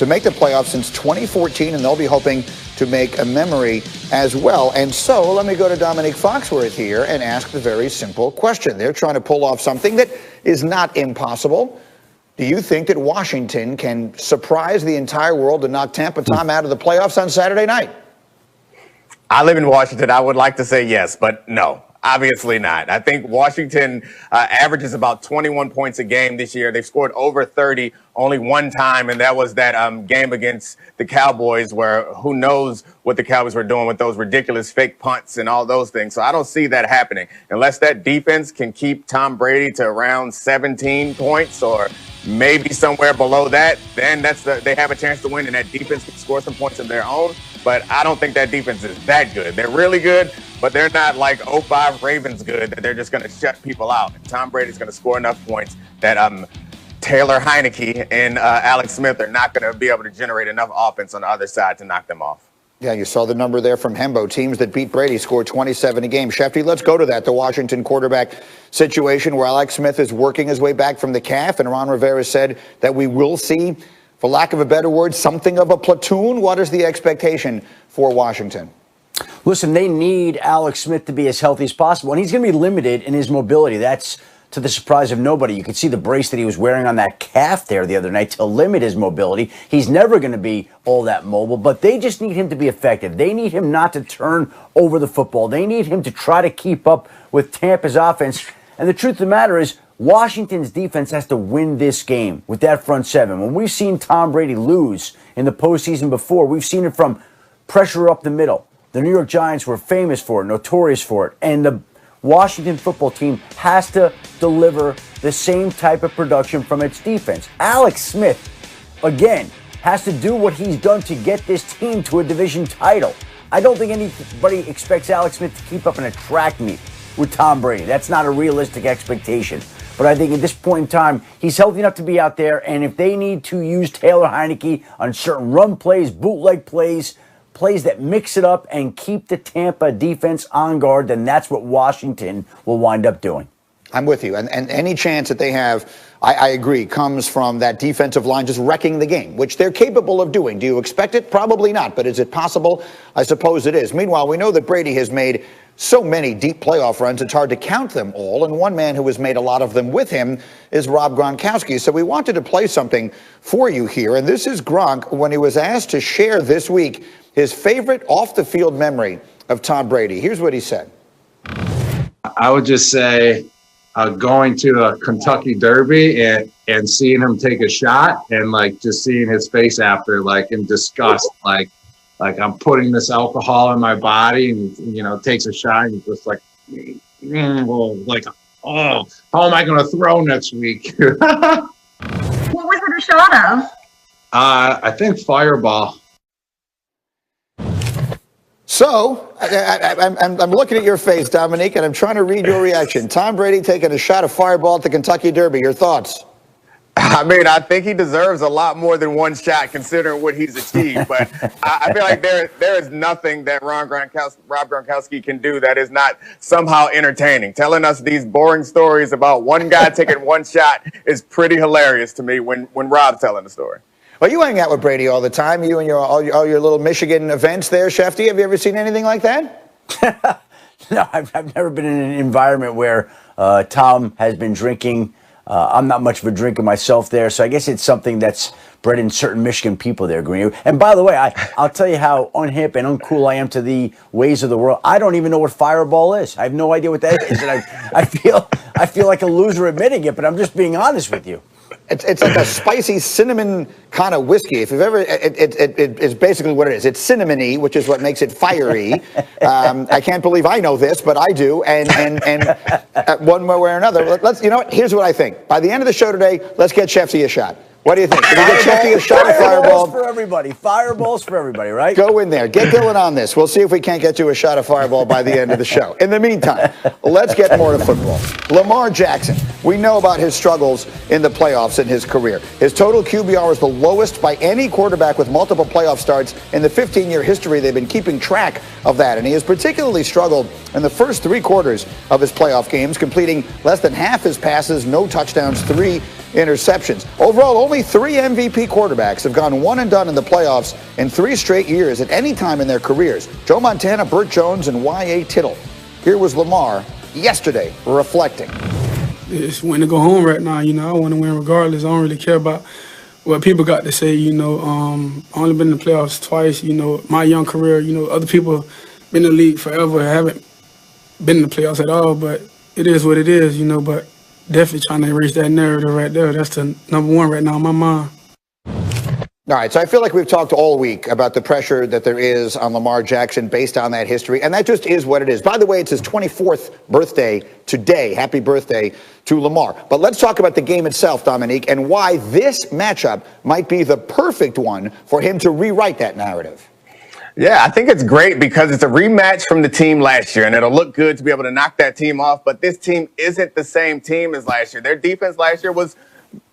to make the playoffs since 2014, and they'll be hoping to make a memory as well. And so let me go to Dominique Foxworth here and ask the very simple question. They're trying to pull off something that is not impossible. Do you think that Washington can surprise the entire world and knock Tampa Tom out of the playoffs on Saturday night? I live in Washington. I would like to say yes, but no. Obviously not. I think Washington averages about 21 points a game this year. They've scored over 30 only one time, and that was that game against the Cowboys where who knows what the Cowboys were doing with those ridiculous fake punts and all those things. So I don't see that happening. Unless that defense can keep Tom Brady to around 17 points or maybe somewhere below that, then they have a chance to win, and that defense can score some points of their own. But I don't think that defense is that good. They're really good, but they're not like 05 Ravens good that they're just going to shut people out. And Tom Brady's going to score enough points that Taylor Heineke and Alex Smith are not going to be able to generate enough offense on the other side to knock them off. Yeah, you saw the number there from Hembo. Teams that beat Brady scored 27 a game. Shefty, let's go to that, the Washington quarterback situation where Alex Smith is working his way back from the calf, and Ron Rivera said that we will see, for lack of a better word, something of a platoon. What is the expectation for Washington? Listen, they need Alex Smith to be as healthy as possible, and he's going to be limited in his mobility. That's to the surprise of nobody. You could see the brace that he was wearing on that calf there the other night to limit his mobility. He's never going to be all that mobile, but they just need him to be effective. They need him not to turn over the football. They need him to try to keep up with Tampa's offense. And the truth of the matter is, Washington's defense has to win this game with that front seven. When we've seen Tom Brady lose in the postseason before, we've seen it from pressure up the middle. The New York Giants were famous for it, notorious for it. And the Washington football team has to deliver the same type of production from its defense. Alex Smith, again, has to do what he's done to get this team to a division title. I don't think anybody expects Alex Smith to keep up in a track meet with Tom Brady. That's not a realistic expectation. But I think at this point in time, he's healthy enough to be out there. And if they need to use Taylor Heineke on certain run plays, bootleg plays, plays that mix it up and keep the Tampa defense on guard, then that's what Washington will wind up doing. I'm with you. And any chance that they have, I agree, comes from that defensive line just wrecking the game, which they're capable of doing. Do you expect it? Probably not. But is it possible? I suppose it is. Meanwhile, we know that Brady has made so many deep playoff runs, it's hard to count them all. And one man who has made a lot of them with him is Rob Gronkowski. So we wanted to play something for you here. And this is Gronk when he was asked to share this week his favorite off-the-field memory of Tom Brady. Here's what he said. I would just say going to a Kentucky Derby and seeing him take a shot and like just seeing his face after, like in disgust, like I'm putting this alcohol in my body, and you know, takes a shot and he's just like, oh, how am I going to throw next week? What was it a shot of? I think Fireball. So, I'm looking at your face, Dominique, and I'm trying to read your reaction. Tom Brady taking a shot of Fireball at the Kentucky Derby. Your thoughts? I mean, I think he deserves a lot more than one shot considering what he's achieved. But I feel like there is nothing that Rob Gronkowski can do that is not somehow entertaining. Telling us these boring stories about one guy taking one shot is pretty hilarious to me when Rob's telling the story. Well, you hang out with Brady all the time. You and all your little Michigan events there, Shefty. Have you ever seen anything like that? No, I've never been in an environment where Tom has been drinking. I'm not much of a drinker myself there, so I guess it's something that's bred in certain Michigan people there, Green. And by the way, I'll tell you how unhip and uncool I am to the ways of the world. I don't even know what Fireball is. I have no idea what that is, and I feel like a loser admitting it, but I'm just being honest with you. It's like a spicy cinnamon kind of whiskey. If you've ever, it's basically what it is. It's cinnamony, which is what makes it fiery. I can't believe I know this, but I do. And one way or another, you know what? Here's what I think. By the end of the show today, let's get Shefty a shot. What do you think? Can we get Shefty a shot of Fireball? Fireballs for everybody. Fireballs for everybody, right? Go in there. Get Dylan on this. We'll see if we can't get you a shot of Fireball by the end of the show. In the meantime, let's get more to football. Lamar Jackson. We know about his struggles in the playoffs in his career. His total QBR is the lowest by any quarterback with multiple playoff starts in the 15-year history. They've been keeping track of that, and he has particularly struggled in the first three quarters of his playoff games, completing less than half his passes, no touchdowns, 3 interceptions. Overall, only 3 MVP quarterbacks have gone one and done in the playoffs in 3 straight years at any time in their careers. Joe Montana, Burt Jones, and Y.A. Tittle. Here was Lamar yesterday reflecting. It's winning to go home right now. I want to win regardless. I don't really care about what people got to say. I only been in the playoffs twice. My young career. Other people been in the league forever, haven't been in the playoffs at all. But it is what it is. But definitely trying to erase that narrative right there. That's the number one right now in my mind. All right, so I feel like we've talked all week about the pressure that there is on Lamar Jackson based on that history, and that just is what it is. By the way, it's his 24th birthday today. Happy birthday to Lamar. But let's talk about the game itself, Dominique, and why this matchup might be the perfect one for him to rewrite that narrative. Yeah, I think it's great because it's a rematch from the team last year, and it'll look good to be able to knock that team off. But this team isn't the same team as last year. Their defense last year was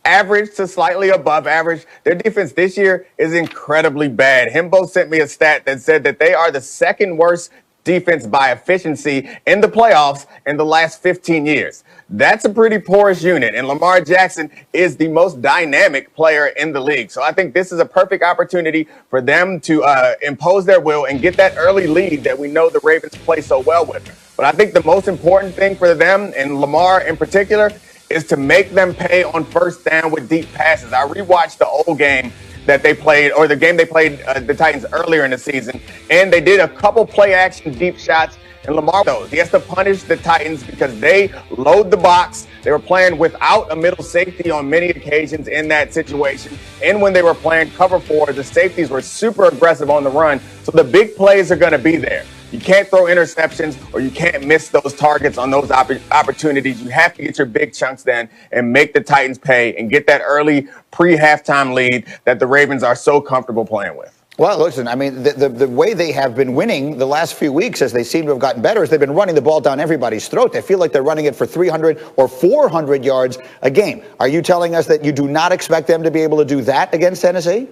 average to slightly above average. Their defense this year is incredibly bad. Himbo sent me a stat that said that they are the second worst defense by efficiency in the playoffs in the last 15 years. That's a pretty porous unit, and Lamar Jackson is the most dynamic player in the league. So I think this is a perfect opportunity for them to impose their will and get that early lead that we know the Ravens play so well with. But I think the most important thing for them, and Lamar in particular, is to make them pay on first down with deep passes. I rewatched the old game that they played, or the game they played the Titans earlier in the season, and they did a couple play action deep shots, and Lamar knows he has to punish the Titans because they load the box. They were playing without a middle safety on many occasions in that situation, and when they were playing cover 4, the safeties were super aggressive on the run, so the big plays are going to be there. You can't throw interceptions, or you can't miss those targets on those opportunities. You have to get your big chunks then and make the Titans pay and get that early pre-halftime lead that the Ravens are so comfortable playing with. Well, listen, I mean, the way they have been winning the last few weeks as they seem to have gotten better is they've been running the ball down everybody's throat. They feel like they're running it for 300 or 400 yards a game. Are you telling us that you do not expect them to be able to do that against Tennessee?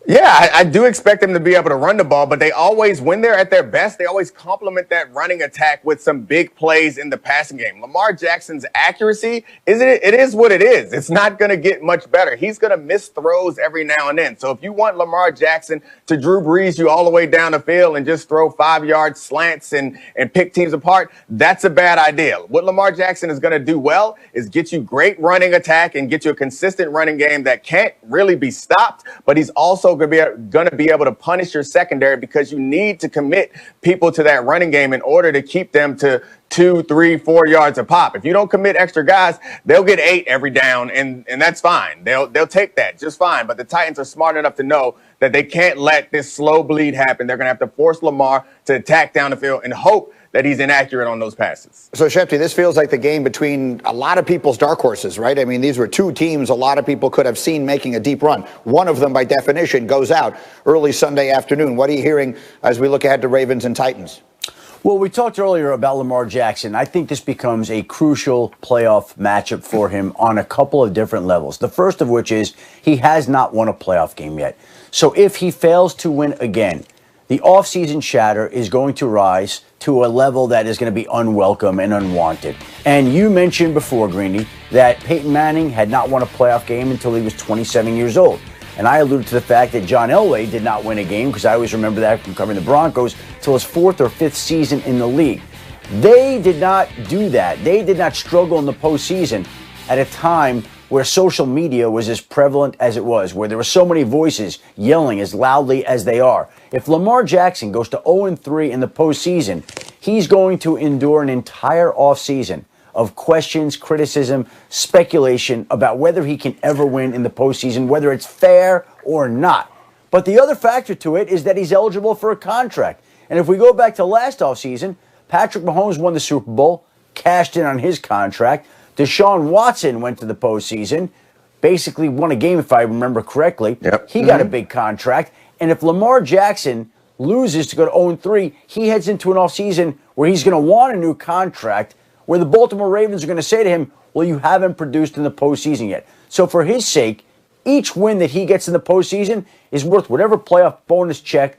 Yeah, I do expect them to be able to run the ball, but they always, when they're at their best, they always complement that running attack with some big plays in the passing game. Lamar Jackson's accuracy, it is what it is. It's not going to get much better. He's going to miss throws every now and then. So if you want Lamar Jackson to Drew Brees you all the way down the field and just throw 5-yard slants and pick teams apart, that's a bad idea. What Lamar Jackson is going to do well is get you great running attack and get you a consistent running game that can't really be stopped, but he's also going to be able to punish your secondary because you need to commit people to that running game in order to keep them to 2, 3, 4 yards a pop. If you don't commit extra guys, they'll get 8 every down, and that's fine. They'll take that just fine. But the Titans are smart enough to know that they can't let this slow bleed happen. They're going to have to force Lamar to attack down the field and hope that he's inaccurate on those passes. So, Schefter, this feels like the game between a lot of people's dark horses, right? I mean, these were 2 teams a lot of people could have seen making a deep run. One of them, by definition, goes out early Sunday afternoon. What are you hearing as we look ahead to Ravens and Titans? Well, we talked earlier about Lamar Jackson. I think this becomes a crucial playoff matchup for him on a couple of different levels. The first of which is he has not won a playoff game yet. So if he fails to win again, the offseason chatter is going to rise to a level that is going to be unwelcome and unwanted. And you mentioned before, Greeny, that Peyton Manning had not won a playoff game until he was 27 years old. And I alluded to the fact that John Elway did not win a game, because I always remember that from covering the Broncos, till his 4th or 5th season in the league. They did not do that. They did not struggle in the postseason at a time where social media was as prevalent as it was, where there were so many voices yelling as loudly as they are. If Lamar Jackson goes to 0-3 in the postseason, he's going to endure an entire offseason of questions, criticism, speculation about whether he can ever win in the postseason, whether it's fair or not. But the other factor to it is that he's eligible for a contract. And if we go back to last offseason, Patrick Mahomes won the Super Bowl, cashed in on his contract. Deshaun Watson went to the postseason, basically won a game, if I remember correctly. Yep. He got a big contract. And if Lamar Jackson loses to go to 0-3, he heads into an offseason where he's going to want a new contract, where the Baltimore Ravens are going to say to him, well, you haven't produced in the postseason yet. So for his sake, each win that he gets in the postseason is worth whatever playoff bonus check the